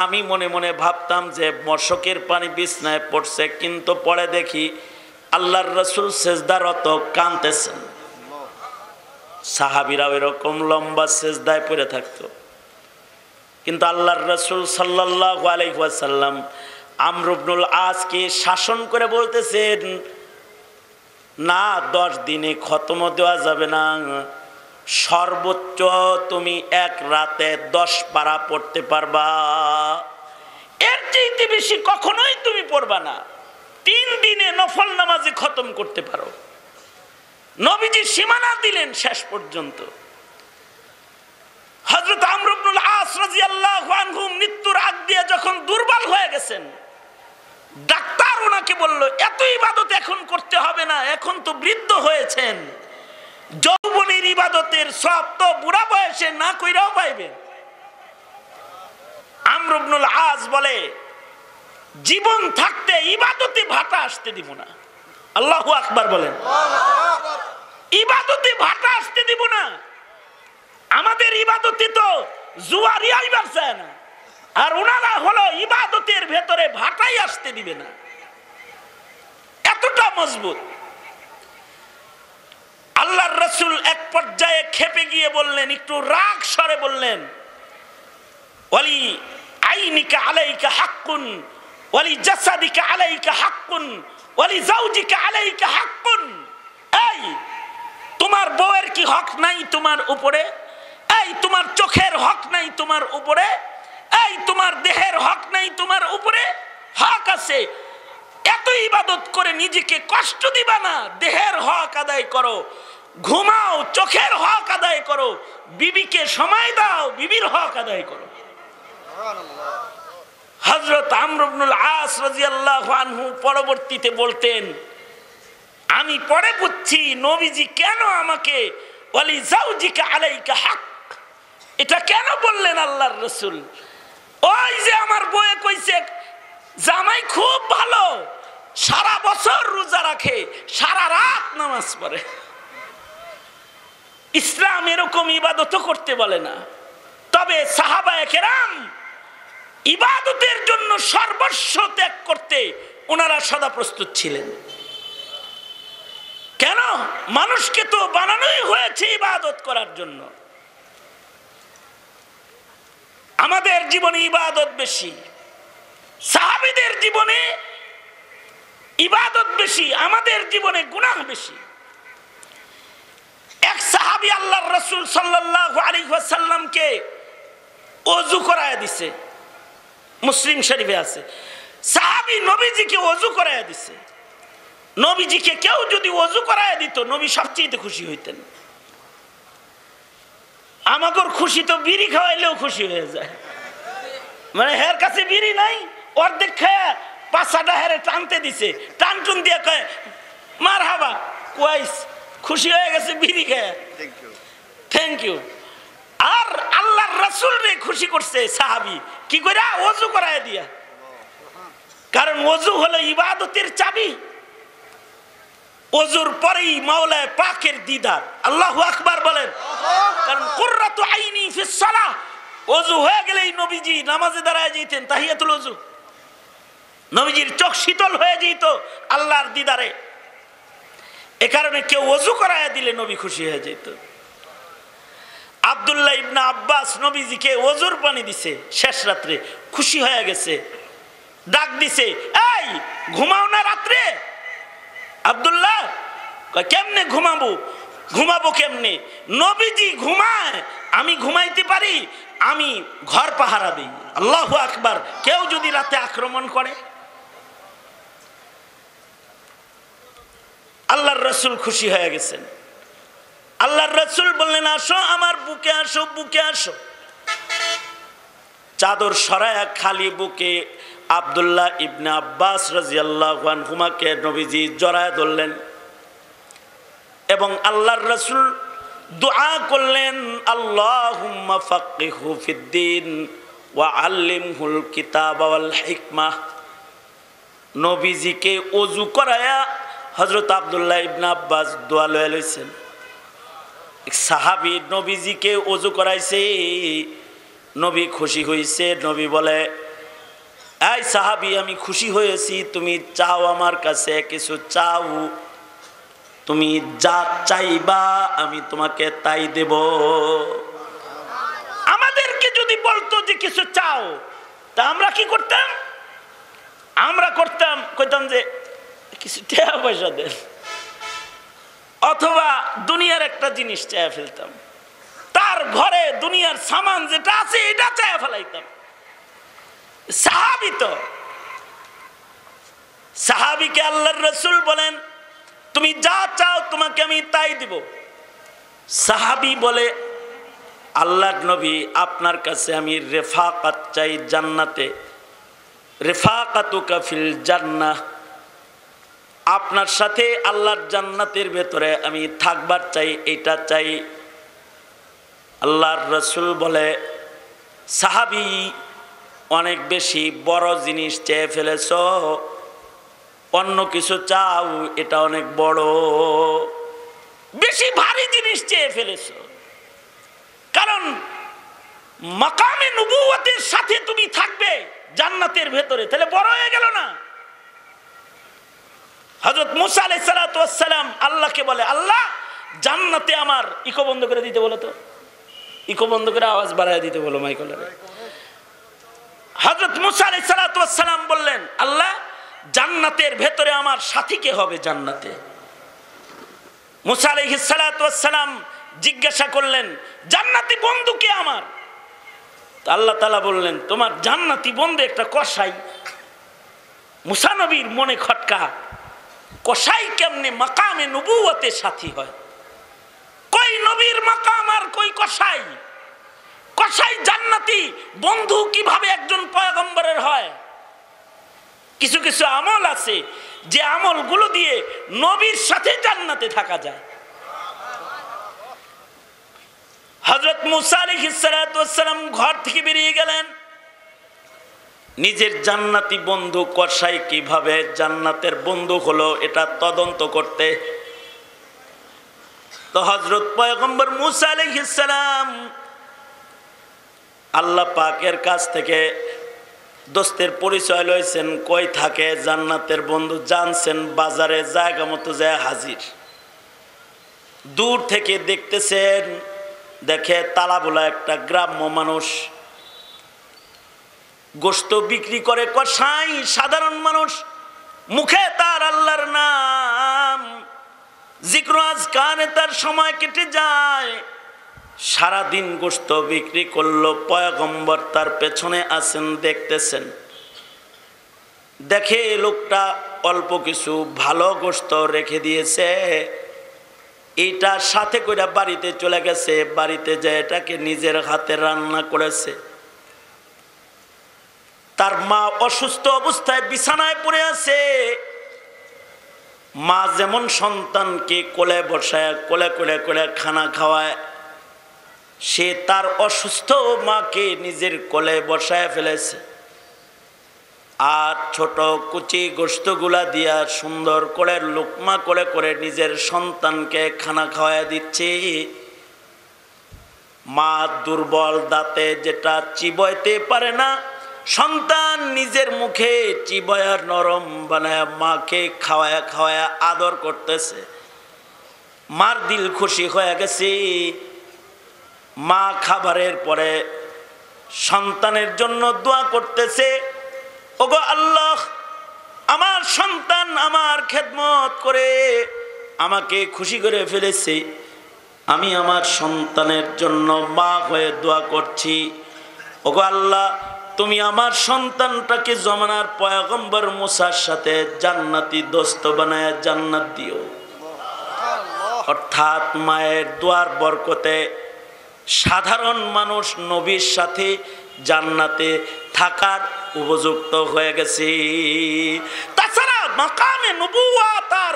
আমি মনে মনে ভাবতাম যে মশকের পানি বিছনায় পড়ছে, কিন্তু পরে দেখি আল্লাহর রাসূল সিজদারত কাঁদতেছেন। সাহাবীরাও এরকম লম্বা সিজদায় পড়ে থাকতো, কিন্তু আল্লাহর রাসূল সাল্লাল্লাহু আলাইহি ওয়াসাল্লাম আমর ইবনুল আসকে শাসন করে বলতেছেন, না 10 দিনে খতম দেওয়া যাবে না, সর্বোচ্চ তুমি এক রাতে 10 পারা পড়তে পারবা, এর চাইতে বেশি কখনোই তুমি পড়বা না, 3 দিনে নফল নামাজে খতম করতে পারো। নবীজি সীমানা দিলেন শেষ পর্যন্ত। হযরত আমর ইবনুল আস রাদিয়াল্লাহু আনহু মৃত্যুর আগ দিয়ে যখন দুর্বল হয়ে গেছেন, ডাক্তার ওনাকে বলল, এত ইবাদত এখন করতে হবে না, এখন তো বৃদ্ধ হয়েছেন, যৌবনের ইবাদতের সব তো বুড়া বয়সে না কইরাও পাইবেন। আমর ইবনুল আস বলে, জীবন থাকতে ইবাদতে ভাটা আসতে দিব না। আল্লাহু আকবার বলেন। ইবাদতে ভাটা আসতে দিব না। আমাদের ইবাদতে তো জুয়ারি আইবার চায় না, আর ওনারা হলো ইবাদতের ভেতরে ভাটাই আসতে দিবে না, এতটা মজবুত। আল্লাহর রাসূল এক পর্যায়ে খেপে গিয়ে বললেন, একটু রাগ স্বরে বললেন, ওয়ালি আইনিকা আলাইকা হাক্কুন ওয়ালি জাসাদিকা আলাইকা হাক্কুন ওয়ালি যাওজিকা আলাইকা হাক্কুন। এই তোমার বউয়ের কি হক নাই তোমার উপরে? এই তোমার চোখের হক নাই তোমার উপরে? এই তোমার দেহের হক নাই তোমার উপরে? হক আছে। এত ইবাদত করে নিজেকে কষ্ট দিবা না, দেহের হক আদায় করো, ঘুমাও, চোখের হক আদায় করো, বিবিকে সময় দাও, বিবির হক আদায় করো। হযরত আমর ইবনুল আস রাদিয়াল্লাহু আনহু পরবর্তীতে বলতেন, আমি পরে বুঝছি নবীজি কেন আমাকে ওয়ালি যাওজিকা আলাইকা হক, এটা কেন বললেন আল্লাহর রাসূল। ওই যে আমার বউয়ে কইছে জামাই খুব ভালো, সারা বছর রোজা রাখে, সারা রাত নামাজ পড়ে। ইসলাম এরকম ইবাদত করতে বলে না। তবে সাহাবায়ে কেরাম ইবাদতের জন্য সর্বস্ব ত্যাগ করতে ওনারা সদা প্রস্তুত ছিলেন। কেন? মানুষকে তো বানানোই হয়েছে ইবাদত করার জন্য। আমাদের জীবনে ইবাদত বেশি, সাহাবীদের জীবনে ইবাদত বেশি, আমাদের জীবনে গুনাহ বেশি। এক সাহাবী আল্লাহর রাসূল সাল্লাল্লাহু আলাইহি ওয়াসাল্লামকে ওযু করায় দিছে, মুসলিম শরীফে আছে। সাহাবী নবীজিকে ওযু করায় দিছে। নবীজিকে কেউ যদি ওযু করায় দিত, নবী সবচেয়ে খুশি হইতেন। আমাগর খুশি তো বিড়ি খাওয়াইলেও খুশি হয়ে যায়। মানে হের কাছে বিড়ি নাই, অর্ধেক খায় পাঁচটা হেরে টানতে দিছে, টানটুন দিয়ে কয় মারহাবা, কোয়াইস, খুশি হয়ে গেছে বিড়ি খায়, থ্যাংক ইউ। আর আল্লাহর রাসূল রে খুশি করছে সাহাবী কি কইরা? ওযু করায় দিয়া। কারণ ওযু হলো ইবাদতের চাবি। ওযুর পরেই মাওলা পাকের দিদার। আল্লাহু আকবার বলেন। কারণ কুররাতু আইনি ফিস সালাহ, ওযু হয়ে গেলেই নবীজি নামাজে দাঁড়ায় যেতেন তাহিয়াতুল ওযু। নবীজির চোখ শীতল হয়ে যেত আল্লাহর দিদারে। এ কারণে কেউ ওযু করায় দিলে নবী খুশি হয়ে যেত। আব্দুল্লাহ ইবনে আব্বাস নবীজিকে ওযুর পানি দিছে শেষ রাত্রে, খুশি হয়ে গেছে, ডাক দিছে, এই ঘুমাও না রাত্রে? আব্দুল্লাহ কেমনে ঘুমাবো? ঘুমাবো কেমনে? নবীজি ঘুমায়, আমি ঘুমাইতে পারি, আমি ঘর পাহারা দিই। আল্লাহু আকবার। কেউ যদি রাতে আক্রমণ করে, আল্লাহর রাসূল খুশি হয়ে গেছেন। আল্লাহর রাসূল বললেন, আসো আমার বুকে আসো, বুকে আসো। চাদর সরায়া খালি বুকে আব্দুল্লাহ ইবনে আব্বাস রাদিয়াল্লাহু আনহুমাকে নবীজি জড়ায় ধরলেন এবং আল্লাহর রাসূল দোয়া করলেন, আল্লাহুম্মা ফাক্কিহু ফিদ্দীন ওয়া আল্লিমহুল কিতাব ওয়াল হিকমাহ। নবীজিকে ওযু করায়া হযরত আব্দুল্লাহ ইবনে আব্বাস দোয়া লয়ে লইছেন। এক সাহাবী নবীজিকে ওযু করাইছে, নবী খুশি হইছে। নবী বলে, এই সাহাবী, আমি খুশি হয়েছি, তুমি চাও আমার কাছে কিছু চাও, তুমি যা চাইবা আমি তোমাকে তাই দেব। আমাদেরকে যদি বলতো যে কিছু চাও, তা আমরা কি করতাম? আমরা কইতাম যে কিছু টাকা পয়সা দেন, অথবা দুনিয়ার একটা জিনিস চাইয়া ফেলতাম, তার ঘরে দুনিয়ার সামান যেটা আছে এটা চাইয়া ফেলাইতাম। সাহাবী তো, সাহাবীকে আল্লাহর রাসূল বলেন, তুমি যা চাও তোমাকে আমি তাই দিব। সাহাবী বলে, আল্লাহর নবী, আপনার কাছে আমি রেফাকাত চাই জান্নাতে, রেফাকাতুকা ফিল জান্নাহ, আপনার সাথে আল্লাহর জান্নাতের ভেতরে আমি থাকবার চাই, এটা চাই। আল্লাহর রাসূল বলে, সাহাবী অনেক বেশি বড় জিনিস চেয়ে ফেলেছ, অন্য কিছু চাও, এটা অনেক বড়, বেশি ভারী জিনিস চেয়ে ফেলেছ। কারণ মাকামে নবুয়তের সাথে তুমি থাকবে জান্নাতের ভেতরে, তাহলে বড় হয়ে গেল না? হযরত মুসা আলাইহিস সালাতু ওয়াস সালাম আল্লাহকে বলে, আল্লাহ জান্নাতে আমার, ইকো বন্ধ করে দিতে বলো তো, ইকো বন্ধ করে আওয়াজ বাড়ায় দিতে বলো মাইকলারে। হযরত মুসা আলাইহিস সালাতু ওয়াস সালাম বললেন, আল্লাহ জান্নাতের ভেতরে আমার সাথী কে হবে জান্নাতে? মুসা আলাইহিস সালাতু ওয়াস সালাম জিজ্ঞাসা করলেন, জান্নাতি বন্ধু কে আমার? আল্লাহ তাআলা বললেন, তোমার জান্নাতি বন্ধু একটা কসাই। মুসা নবীর মনে খটকা, কসাই কেমনে মাকামে নবুয়তের সাথী হয়? কই নবীর মাকাম আর কই কসাই? কসাই জান্নাতি, বন্ধু কিভাবে একজন পয়গম্বরের হয়? কিছু কিছু আমল আছে যে আমলগুলো দিয়ে নবীর সাথে জান্নাতে থাকা যায়। হযরত মুসা আলাইহিস সালাতু ওয়াস সালাম ঘর থেকে বেরিয়ে গেলেন, নিজের জান্নাতি বন্ধু কসাই কিভাবে জান্নাতের বন্ধু হলো এটা তদন্ত করতে। তো হযরত পয়গম্বর মুসা আলাইহিস সালাম আল্লাহ পাকের কাছ থেকে দোস্তের পরিচয় লইছেন, কই থাকে জান্নাতের বন্ধু জানছেন, বাজারে জায়গা মতো যায় হাজির। দূর থেকে দেখতেছেন, দেখে তালাবোলা একটা গ্রাম্য মানুষ গোশত বিক্রি করে। কসাই সাধারণ মানুষ, মুখে তার আল্লাহর নাম, জিক্র আজকারে তার সময় কেটে যায়। সারাদিন গোশত বিক্রি করলো, পয়গম্বর তার পেছনে আছেন, দেখতেছেন। দেখে লোকটা অল্প কিছু ভালো গোশত রেখে দিয়েছে, এইটা সাথে করে বাড়িতে চলে গেছে। বাড়িতে যায় এটাকে নিজের হাতে রান্না করেছে। তার মা অসুস্থ অবস্থায় বিছানায় পড়ে আছে। মা যেমন সন্তানকে কোলে বসায় কোলে কোলে করে খানা খাওয়ায়, সে তার অসুস্থ মাকে নিজের কোলে বসায় ফেলেছে। আর ছোট কুচি গোশতগুলা দিয়া সুন্দর করে লুকমা করে করে নিজের সন্তানকে খানা খাওয়ায় দিচ্ছে। মা দুর্বল, দাঁতে যেটা চিবাইতে পারে না, সন্তান নিজের মুখে চিবায়া নরম বানায় মাকে খাওয়ায়া খাওয়ায়া আদর করতেছে। মার দিল খুশি হয়ে গেছে। মা খাবারের পরে সন্তানের জন্য দোয়া করতেছে, ওগো আল্লাহ, আমার সন্তান আমার খেদমত করে আমাকে খুশি করে ফেলেছে, আমি আমার সন্তানের জন্য মা হয়ে দোয়া করছি। ওগো আল্লাহ, তুমি আমার সন্তানটাকে জমানার পয়গম্বর মুসার সাথে জান্নাতি দোস্ত বানায় জান্নাত দিও। অর্থাৎ মায়ের দোয়ার বরকতে সাধারণ মানুষ নবীর সাথে জান্নাতে থাকার উপযুক্ত হয়ে গেছে। তাছাড়া মাকামে নবুওয়াত আর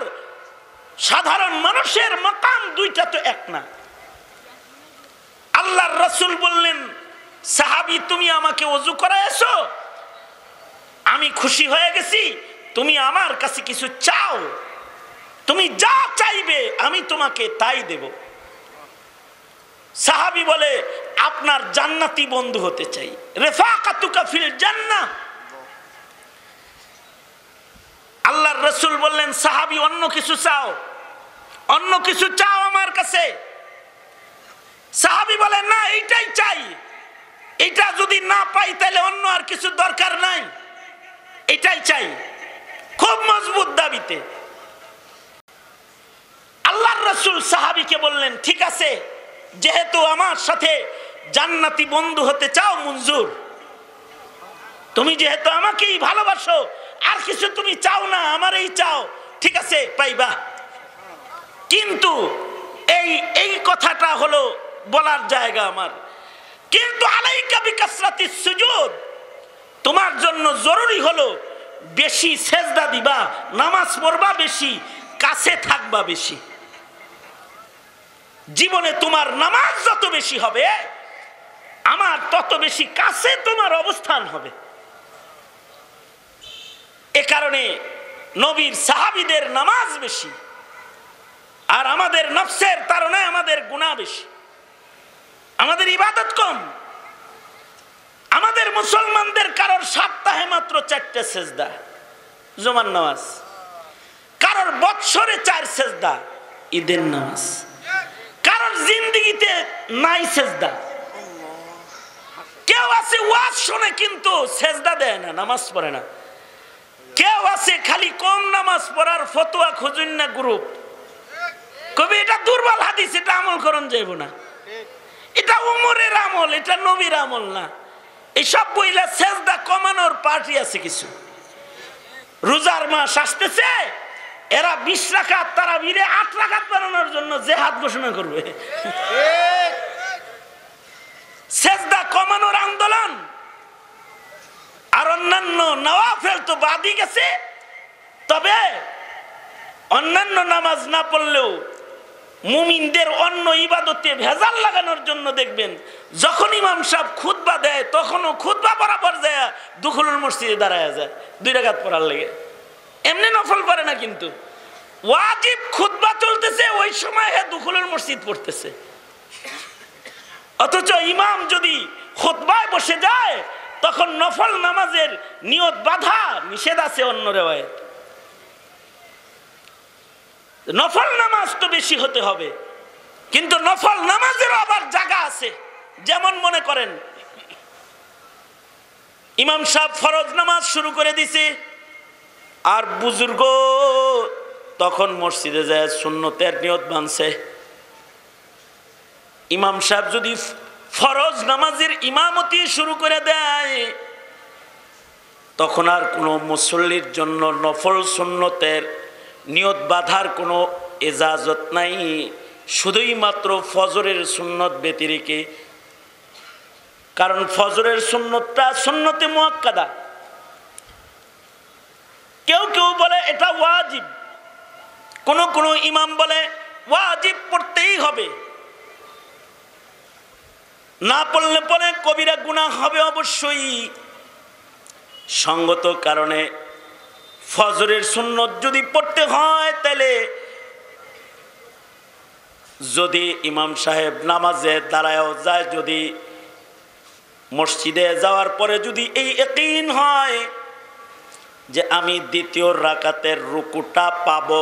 সাধারণ মানুষের মাকাম দুইটা তো এক না। আল্লাহর রাসূল বললেন, সাহাবী তুমি আমাকে ওযু করায়ছো, আমি খুশি হয়ে গেছি, তুমি আমার কাছে কিছু চাও, তুমি যা চাইবে আমি তোমাকে তাই দেব। সাহাবী বলে, আপনার জান্নাতি বন্ধু হতে চাই, রেফাকাতুকা ফিল জান্নাহ। আল্লাহর রাসূল বললেন, সাহাবী অন্য কিছু চাও, অন্য কিছু চাও আমার কাছে। সাহাবী বলে, না এইটাই চাই, এটা যদি না পাই তাহলে অন্য আর কিছু দরকার নাই, এটাই চাই। খুব মজবুত দাবিতে আল্লাহর রাসূল সাহাবীকে বললেন, ঠিক আছে, যেহেতু আমার সাথে জান্নাতি বন্ধু হতে চাও মঞ্জুর, তুমি যেহেতু আমাকেই ভালোবাসো, আর কিছু তুমি চাও না, আমারই চাও, ঠিক আছে পাইবা। কিন্তু এই কথাটা হলো বলার জায়গা আমার, কিন্তু আলাইকা বিকাসরাতিস সুজুদ, তোমার জন্য জরুরি হলো বেশি সেজদা দিবা, নামাজ পড়বা বেশি, কাছে থাকবা বেশি। জীবনে তোমার নামাজ যত বেশি হবে, আমার তত বেশি কাছে তোমার অবস্থান হবে। এ কারণে নবীর সাহাবীদের নামাজ বেশি, আর আমাদের নফসের তাড়নায় আমাদের গুনাহ বেশি, আমাদের ইবাদত কম। আমাদের মুসলমানদের কারোর সপ্তাহে মাত্র 4টে সেজদা জুমার নামাজ, কারোর বৎসরে 4 সেজদা ঈদের নামাজ, কারোর জিন্দেগিতে নাই সেজদা। কেউ আছে ওয়াজ শুনে কিন্তু সেজদা দেয় না, নামাজ পড়ে না। কেউ আছে খালি কম নামাজ পড়ার ফতোয়া খুঁজুন না গ্রুপ, কবি এটা দুর্বল হাদিস, এটা আমল করন যাইব না, এটা উমরের আমল, এটা নবীর আমল না। এইসব বইলা সেজদা কমানোর পার্টি আছে কিছু। রোজার মাস আসতেছে, এরা 20 রাকাত তারাবিরে 8 রাকাত বানানোর জন্য জিহাদ ঘোষণা করবে। সেজদা কমানোর আন্দোলন। আর অন্যান্য নওয়াফেল তো বাদই গেছে, তবে অন্যান্য নামাজ না পড়লেও মুমিনদের অন্য ইবাদতে ভেজাল লাগানোর জন্য দেখবেন যখন ইমাম সাহেব খুতবা দেয় তখনও খুতবা বরাবর যায় দুখুলুল মসজিদে দাঁড়ায় যায় 2 রাকাত পড়ার লেগে। এমনি নফল পড়ে না, কিন্তু ওয়াজিব খুতবা চলতেছে ওই সময় দুখুলুল মসজিদ পড়তেছে। অথচ ইমাম যদি খুতবায় বসে যায় তখন নফল নামাজের নিয়ত বাধা নিষেধ আছে অন্য রিওয়ায়াত। নফল নামাজ তো বেশি হতে হবে, কিন্তু নফল নামাজের আবার জায়গা আছে। যেমন মনে করেন ইমাম সাহেব ফরজ নামাজ শুরু করে দিছে, আর বুজুর্গ তখন মসজিদে যায় সুন্নতের নিয়ত বানছে। ইমাম সাহেব যদি ফরজ নামাজের ইমামতি শুরু করে দেয় তখন আর কোনো মুসল্লির জন্য নফল সুন্নতের নিয়ত বাঁধার কোনো ইজাজত নাই, শুধুই মাত্র ফজরের সুন্নত ব্যতিরেকে। কারণ ফজরের সুন্নতটা সুন্নতে মুআক্কাদা। কেউ কেউ বলে এটা ওয়াজিব, কোন ইমাম বলে ওয়াজিব পড়তেই হবে, না পড়লে পরে কবিরা গুনাহ হবে অবশ্যই। সঙ্গত কারণে ফজরের সুন্নত যদি পড়তে হয় তাহলে যদি ইমাম সাহেব নামাজে দাঁড়ায়ও যায়, যদি মসজিদে যাওয়ার পরে যদি এই ইয়াকিন হয় যে আমি দ্বিতীয় রাকাতের রুকুটা পাবো,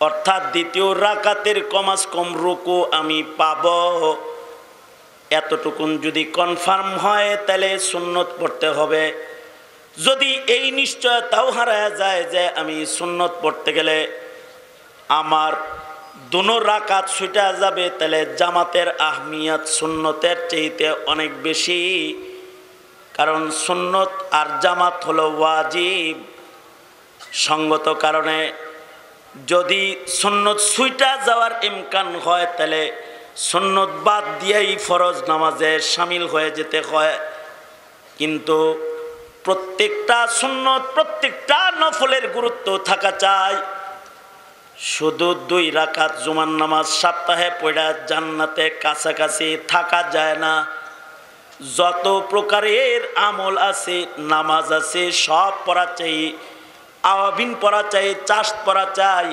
অর্থাৎ দ্বিতীয় রাকাতের কমাস কম রুকু আমি পাবো, এতটুকুন যদি কনফার্ম হয় তাহলে সুন্নত পড়তে হবে। যদি এই নিশ্চয়তাও হারায় যায় যে আমি সুন্নত পড়তে গেলে আমার দুনো রাকাত ছুটা যাবে, তাহলে জামাতের আহমিয়ত সুন্নতের চাইতে অনেক বেশি। কারণ সুন্নত আর জামাত হলো ওয়াজিব। সঙ্গত কারণে যদি সুন্নত ছুটা যাওয়ার ইমকান হয় তাহলে সুন্নত বাদ দিয়েই ফরজ নামাজে শামিল হয়ে যেতে হয়। কিন্তু প্রত্যেকটা সুন্নত প্রত্যেকটা নফলের গুরুত্ব থাকা চাই। শুধু 2 রাকাত জুমার নামাজ সপ্তাহে পড়া জান্নাতে কাছাকাছি থাকা যায় না। যত প্রকারের আমল আছে, নামাজ আছে, সব পড়া চাই, আওয়াবিন পড়া চাই, চাষ পড়া চাই,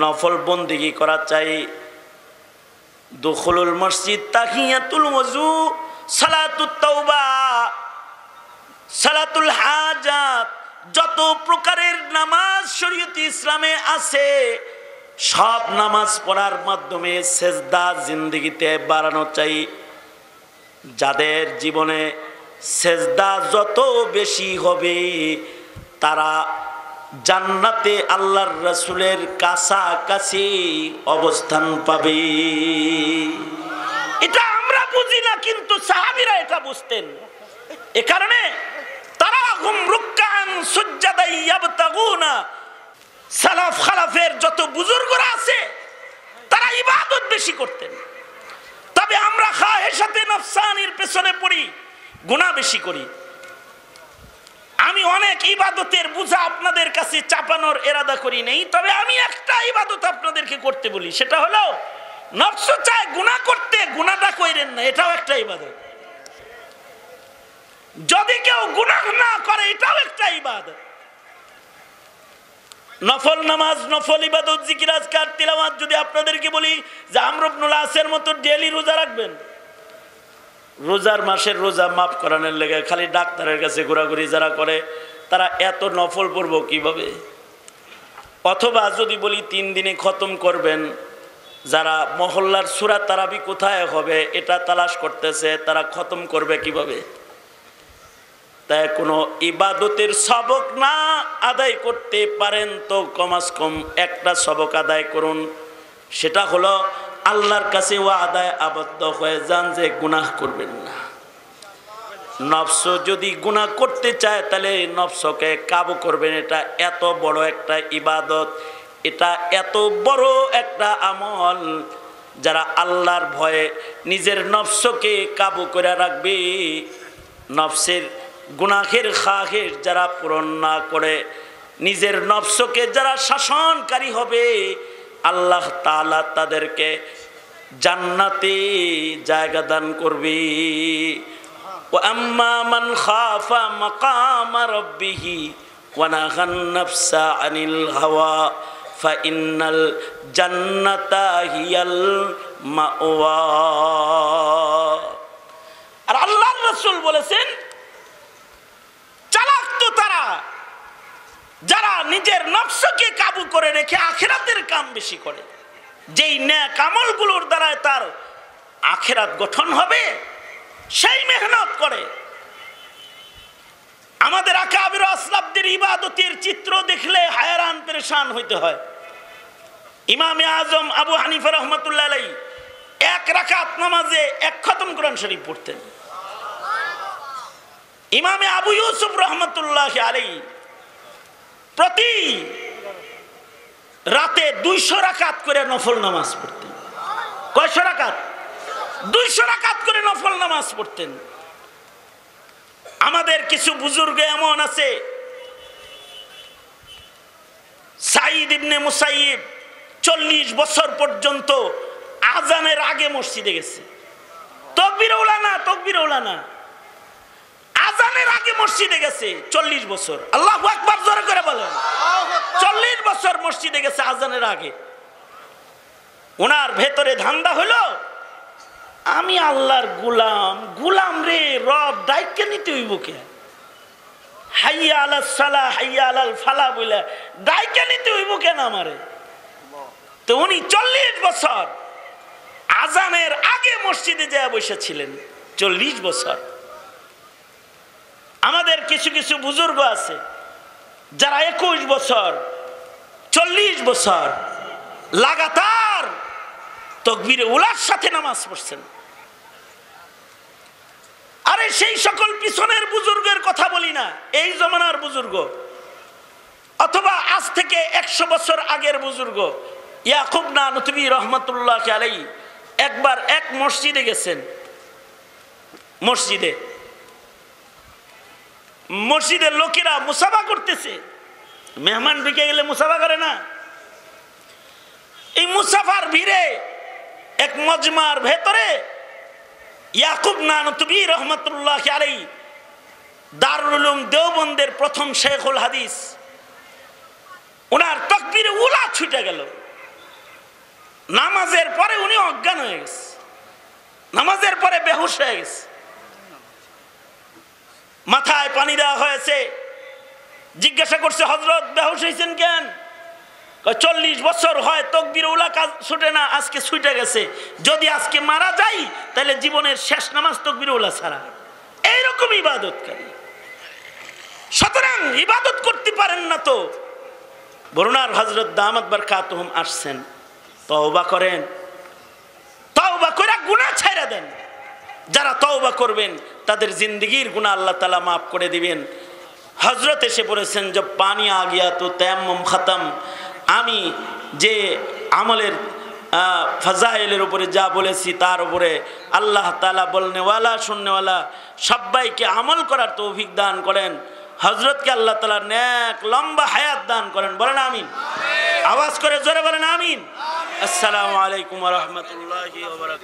নফল বন্দেগী করা চাই। দুখুলুল মসজিদ, তাহিয়াতুল ওযু, সালাতুত তাওবা, সালাতুল হাজাত, যত প্রকারের নামাজ শরীয়তে ইসলামে আছে সব নামাজ পড়ার মাধ্যমে সেজদা জিন্দেগিতে বাড়ানো চাই। যাদের জীবনে সেজদা যত বেশি হবে তারা জান্নাতে আল্লাহর রাসূলের কাছাকাছি অবস্থান পাবে। এটা আমরা বুঝি না, কিন্তু সাহাবীরা এটা বুঝতেন। এ কারণে তারা হুম রুকআন সুজদান ইয়াবতাগুনা, সালাফ খালাফের যত বুজুর্গরা আছে তারা ইবাদত বেশি করতেন। তবে আমরা খাহেশাতে নফসানির পেছনে পড়ি, গুনাহ বেশি করি। আমি অনেক ইবাদতের বোঝা আপনাদের কাছে চাপানোর ইরাদা করি নাই, তবে আমি একটা ইবাদত আপনাদেরকে করতে বলি, সেটা হলো নফস চায় গুনাহ করতে, গুনাহটা কইরেন না, এটাও একটা ইবাদত। যদি কেউ গুনাহ না করে এটাও একটা ইবাদত। নফল নামাজ, নফল ইবাদত, জিকির, আজকার, তিলাওয়াত যদি আপনাদেরকে বলি যে আমর ইবনুল আসের মতো ডেইলি রোজা রাখবেন, রোজার মাসের রোজা মাফ করানোর লেগে খালি ডাক্তারের কাছে ঘোরাঘুরি যারা করে তারা এত নফল পড়ব কিভাবে? অথবা যদি বলি 3 দিনে খতম করবেন, যারা মহল্লার সূরা তারাবি কোথায় হবে এটা তালাশ করতেছে, তারা খতম করবে কিভাবে? তাই কোনো ইবাদতের সবক না আদায় করতে পারেন তো কমাস কম একটা সবক আদায় করুন, সেটা হলো আল্লাহর কাছে ওয়াদায় আবদ্ধ হয়ে যান যে গুনাহ করবেন না। নফস যদি গুনাহ করতে চায় তাহলে নফসকে কাবু করবেন। এটা এত বড় একটা ইবাদত, এটা এত বড় একটা আমল। যারা আল্লাহর ভয়ে নিজের নফসকে কাবু করে রাখবে, নফসের গুনাহের খাহের যারা পূরণ না করে, নিজের নফসকে যারা শাসনকারী হবে, আল্লাহ তাআলা তাদেরকে জান্নাতে জায়গা দান করবে। وأما من خاف مقام ربه ونهى النفس عن الهوى فإن الجنة هي المأوى। আর আল্লাহর রাসূল বলেছেন, চালাক তো তারা যারা নিজের নফসকে কাবু করে রেখে আখিরাতের কাম বেশি করে। যেই নেক আমলগুলোর দ্বারা তার আখিরাত গঠন হবে সেই মেহনত করে। আমাদের আকাবির আসলাফদের ইবাদতের চিত্র দেখলে হায়রান পেরেশান হইতে হয়। ইমামে আজম আবু হানিফা রহমাতুল্লাহ আলাইহি এক রাকাত নামাজে এক খতম কোরআন শরীফ পড়তেন। ইমামে আবু ইউসুফ রহমাতুল্লাহ আলাইহি প্রতি রাতে 200 রাকাত করে নফল নামাজ পড়তেন। কয়শো রাকাত? 200 রাকাত করে নফল নামাজ পড়তেন। আমাদের কিছু বুজুর্গ এমন আছে, সাঈদ ইবনে মুসাইয়িব 40 বছর পর্যন্ত আজানের আগে মসজিদে গেছে। তাকবীর উলানা আজানের আগে মসজিদে গেছে 40 বছর। আল্লাহু আকবার জোরে করে বলেন। 40 বছর মসজিদে গেছে আজানের আগে। ওনার ভেতরে ধান্দা হলো, আমি আল্লাহর গুলাম রে, রব ডাইকে নিতে হইব কে? হাইয়া আলাস সালাহ হাইয়া আলাল ফালাহ বলে ডাইকে নিতে হইব কেন আমারে? তো উনি 40 বছর আজানের আগে মসজিদে যায় বসেছিলেন। 40 বছর। আমাদের কিছু কিছু বুজুর্গ আছে যারা 21 বছর 40 বছর লাগাতার তাকবীরে উলার সাথে নামাজ পড়ছেন। আরে সেই সকল পিছনের বুজুর্গের কথা বলি না, এই জমানার বুজুর্গ অথবা আজ থেকে 100 বছর আগের বুজুর্গ। ইয়াকুব নানুতুবি রহমাতুল্লাহ আলাইহি একবার এক মসজিদে গেছেন। মসজিদের লোকেরা মুসাফা করতেছে। মেহমান ঢুকে গেলে মুসাফা করে না? এই মুসাফার ভিড়ে এক মজমার ভেতরে ইয়াকুব নানুতুবি রহমাতুল্লাহ আলাইহি দারুল উলুম দেওবন্দের প্রথম শেখুল হাদিস, ওনার তাকবীরে উলা ছুটে গেল। নামাজের পরে উনি অজ্ঞান হয়ে গেছে, নামাজের পরে বেহুশ হয়ে গেছে। মাথায় পানি দেওয়া হয়েছে। জিজ্ঞাসা করছে, হযরত বেহুশ হয়েছেন কেন? 40 বছর হয় তাকবীরে উলা কাজ ছুটে না, আজকে ছুটে গেছে। যদি আজকে মারা যাই তাহলে জীবনের শেষ নামাজ তাকবীরে উলা ছাড়া। এইরকম ইবাদতকারী। সুতরাং ইবাদত করতে পারেন না তো বরুণার হযরত দামাত বারকাতুহুম আসছেন, তওবা করেন, তওবা করে গুনাহ ছেড়ে দেন। যারা তওবা করবেন তাদের জিন্দেগির গুনাহ আল্লাহ তাআলা মাফ করে দিবেন। হযরত এসে বলেছেন, জব পানি আ গিয়া তো তায়াম্মুম খতম। আমি যে আমলের ফাজাইলের উপরে যা বলেছি তার উপরে আল্লাহ তাআলা বলনেওয়ালা শুননেওয়ালা সবাইকে আমল করার তৌফিক দান করেন। হযরতকে আল্লাহ তাআলা নেক লম্বা হায়াত দান করেন। বলেন আমিন। আওয়াজ করে জোরে বলেন আমিন। আসসালামু আলাইকুম ওয়া রাহমাতুল্লাহি ওয়া বারাকাতুহু।